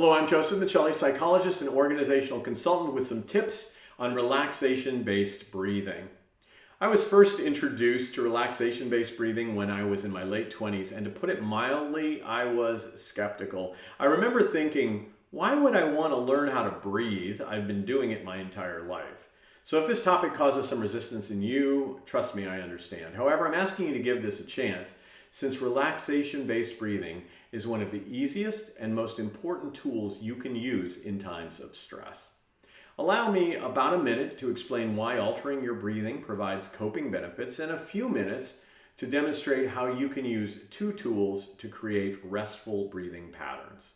Hello, I'm Joseph Michelli, psychologist and organizational consultant with some tips on relaxation-based breathing. I was first introduced to relaxation-based breathing when I was in my late 20s, and to put it mildly, I was skeptical. I remember thinking, why would I want to learn how to breathe? I've been doing it my entire life. So if this topic causes some resistance in you, trust me, I understand. However, I'm asking you to give this a chance, since relaxation-based breathing is one of the easiest and most important tools you can use in times of stress. Allow me about a minute to explain why altering your breathing provides coping benefits, and a few minutes to demonstrate how you can use two tools to create restful breathing patterns.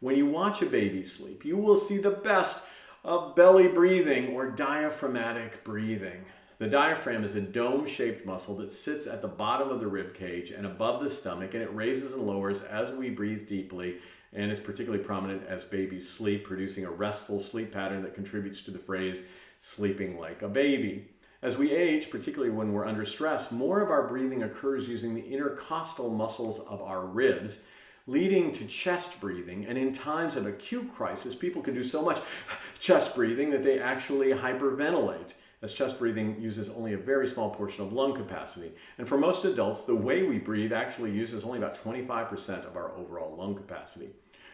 When you watch a baby sleep, you will see the best of belly breathing or diaphragmatic breathing. The diaphragm is a dome-shaped muscle that sits at the bottom of the rib cage and above the stomach, and it raises and lowers as we breathe deeply, and is particularly prominent as babies sleep, producing a restful sleep pattern that contributes to the phrase sleeping like a baby. As we age, particularly when we're under stress, more of our breathing occurs using the intercostal muscles of our ribs, leading to chest breathing. And in times of acute crisis, people can do so much chest breathing that they actually hyperventilate, as chest breathing uses only a very small portion of lung capacity. And for most adults, the way we breathe actually uses only about 25% of our overall lung capacity.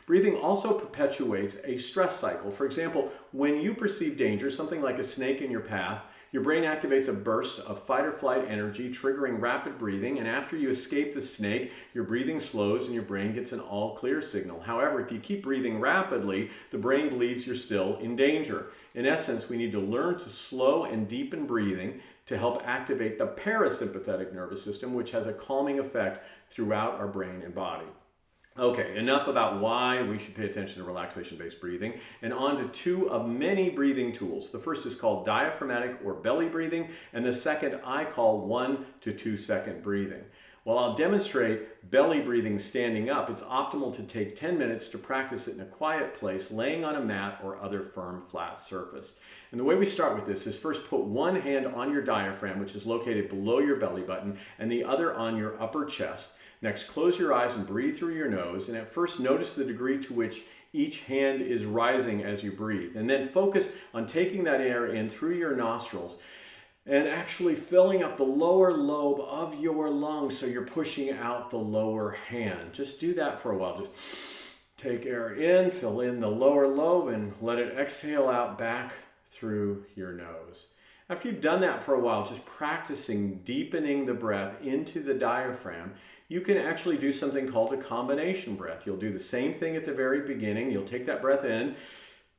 Breathing also perpetuates a stress cycle. For example, when you perceive danger, something like a snake in your path, your brain activates a burst of fight or flight energy, triggering rapid breathing, and after you escape the snake, your breathing slows and your brain gets an all clear signal. However, if you keep breathing rapidly, the brain believes you're still in danger. In essence, we need to learn to slow and deepen breathing to help activate the parasympathetic nervous system, which has a calming effect throughout our brain and body. Okay, enough about why we should pay attention to relaxation-based breathing, and on to two of many breathing tools. The first is called diaphragmatic or belly breathing, and the second I call 1 to 2 second breathing. While I'll demonstrate belly breathing standing up, it's optimal to take 10 minutes to practice it in a quiet place, laying on a mat or other firm, flat surface. And the way we start with this is first put one hand on your diaphragm, which is located below your belly button, and the other on your upper chest. Next, close your eyes and breathe through your nose, and at first notice the degree to which each hand is rising as you breathe. And then focus on taking that air in through your nostrils and actually filling up the lower lobe of your lungs, so you're pushing out the lower hand. Just do that for a while. Just take air in, fill in the lower lobe, and let it exhale out back through your nose. After you've done that for a while, just practicing deepening the breath into the diaphragm, you can actually do something called a combination breath. You'll do the same thing at the very beginning. You'll take that breath in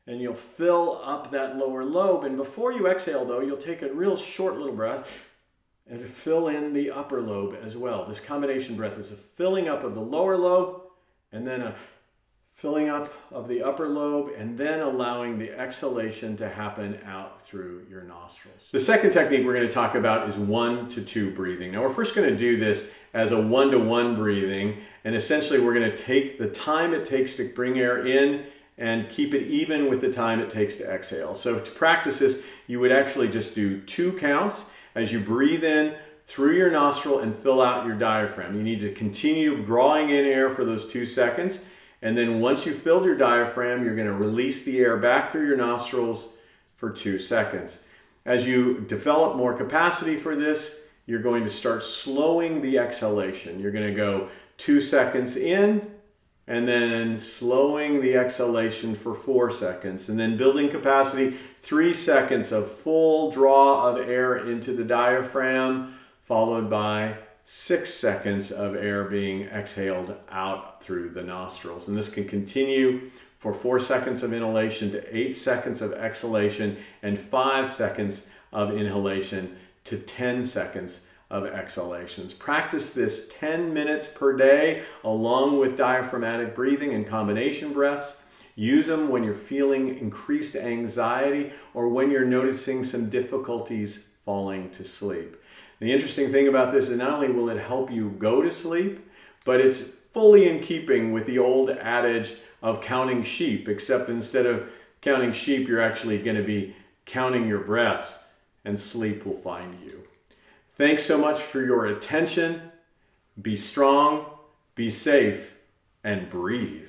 and you'll fill up that lower lobe. And before you exhale, though, you'll take a real short little breath and fill in the upper lobe as well. This combination breath is a filling up of the lower lobe and then a filling up of the upper lobe, and then allowing the exhalation to happen out through your nostrils. The second technique we're going to talk about is 1 to 2 breathing. Now, we're first going to do this as a 1 to 1 breathing, and essentially we're going to take the time it takes to bring air in and keep it even with the time it takes to exhale. So to practice this, you would actually just do 2 counts as you breathe in through your nostril and fill out your diaphragm. You need to continue drawing in air for those 2 seconds. And then once you've filled your diaphragm, you're going to release the air back through your nostrils for 2 seconds. As you develop more capacity for this, you're going to start slowing the exhalation. You're going to go 2 seconds in, and then slowing the exhalation for 4 seconds, and then building capacity, 3 seconds of full draw of air into the diaphragm, followed by 6 seconds of air being exhaled out through the nostrils. And this can continue for 4 seconds of inhalation to 8 seconds of exhalation, and 5 seconds of inhalation to 10 seconds of exhalations. Practice this 10 minutes per day along with diaphragmatic breathing and combination breaths. Use them when you're feeling increased anxiety or when you're noticing some difficulties falling to sleep. The interesting thing about this is not only will it help you go to sleep, but it's fully in keeping with the old adage of counting sheep, except instead of counting sheep, you're actually going to be counting your breaths, and sleep will find you. Thanks so much for your attention. Be strong, be safe, and breathe.